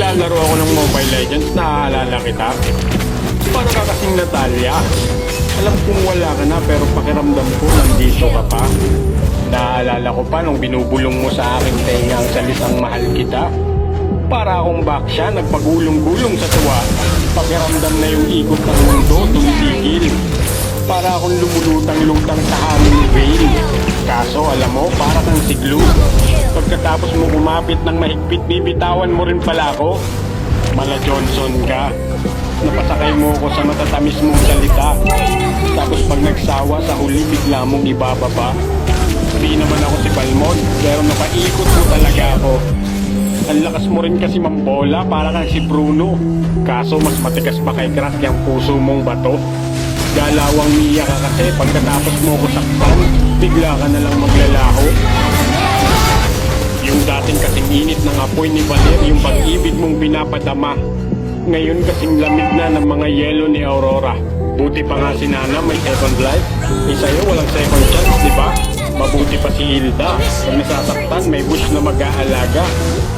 naglalaro ako ng Mobile Legends, naaalala kita. Para ka kasing Natalia. Alam kong wala ka na pero pakiramdam ko nandito ka pa. Naaalala ko pa nung binubulong mo sa aking tenga ang salitang mahal kita. Para akong baksya, nagpagulong-gulong sa tuwa. Pakiramdam na yung ikot ng mundo, tumitigil. Para akong lumulutang-lutang sa aming veil. Kaso alam mo, para kang siglo. Pagkatapos mo kumapit ng mahigpit, bibitawan mo rin pala ako. Mala Johnson ka. Napasakay mo ko sa matatamis mong salita. Tapos pag nagsawa sa huli, bigla mong ibababa. Hindi naman ako si Balmond, pero napaikot mo talaga ako. Ang lakas mo rin kasi mambola, para kang si Bruno. Kaso mas matigas pa kay Crack yung puso mong bato. Galawang Mia ka kasi, pagkatapos mo ko saktan, bigla ka na lang maglalaho. Yung dating kasing init ng apoy ni Valer, yung pag-ibig mong pinapadama. Ngayon kasing lamig na ng mga yelo ni Aurora. Buti pa nga si Nana may second life. Sa'yo walang second chance, di ba? Mabuti pa si Hilda. Pag nasasaktan, may bush na mag-aalaga.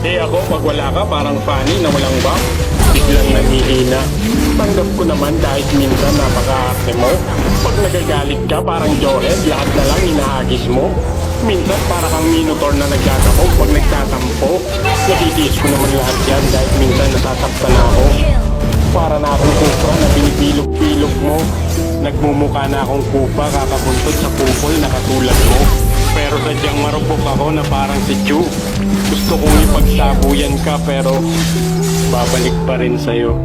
Ako, pag wala ka, parang Fanny na walang bang. Biglang nanghihina. Tanggap ko naman dahil minsan napaka-arte mo. Pag nagagalit ka, parang Jored, lahat na lang inaagis mo. Minsan para kang Minotaur na nagkakapog pag nagtatampo. Natitiis ko naman lahat yan dahil minsan nasasaktan ako. Para na akong kupra na binipilog-pilog mo. Nagmumukha na akong kupa kakabuntot sa pupol na katulad mo. Pero sadyang marupok ako na parang si Chu. Gusto kong ipagsabuyan ka pero babalik pa rin sa'yo.